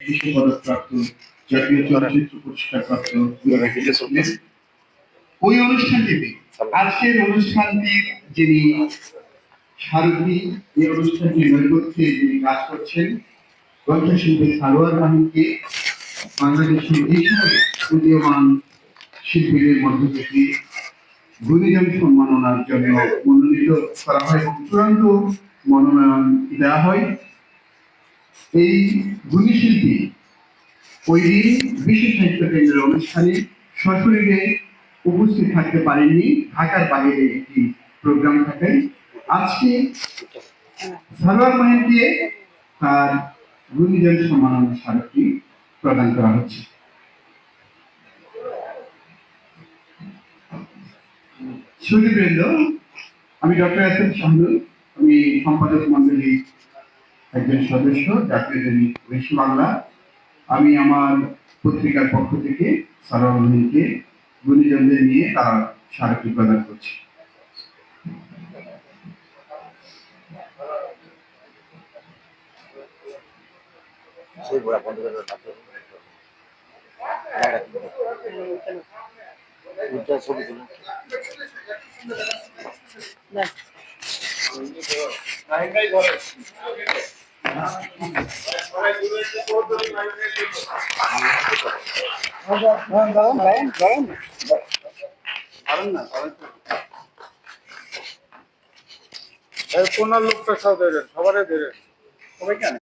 বিশ্বপদকপ্রাপ্ত জাতীয় চলচ্চিত্র পুরস্কারপ্রাপ্ত ওই অনুষ্ঠানটিতে আজকের অনুষ্ঠানটির যিনি সারথী, এই অনুষ্ঠানটির নেপথ্যে যিনি কাজ করছেন গ্রন্থশিল্পী সারোয়ার মাহিনকে বাংলাদেশের এই সময় উদীয়মান শিল্পীদের মধ্য থেকে গুণীজন সম্মাননার জন্য মনোনীত করা হয় এবং চূড়ান্ত মনোনয়ন দেওয়া হয়। এই গুণী শিল্পী ওই দিন বিশ্ব সাহিত্য কেন্দ্রের অনুষ্ঠানে সশরীরে উপস্থিত থাকতে পারেননি, ঢাকার বাইরে একটি প্রোগ্রাম থাকে। আজকে সারোয়ার মাহিনকে তার গুণীজন সম্মাননা স্মারকটি প্রদান করা হচ্ছে। সুধীবৃন্দ, আমি ডক্টর আসিফ শাহনুর, আমি সম্পাদক মন্ডলীর একজন সদস্য, জাতীয় দৈনিক ঐশী বাংলা। আমি আমার পত্রিকার পক্ষ থেকে সারোয়ার মাহিনকে গুণীজনদের নিয়ে তার স্মারকটি প্রদান করছি। কোন লোকটা সবাই ধরে সবাই কেন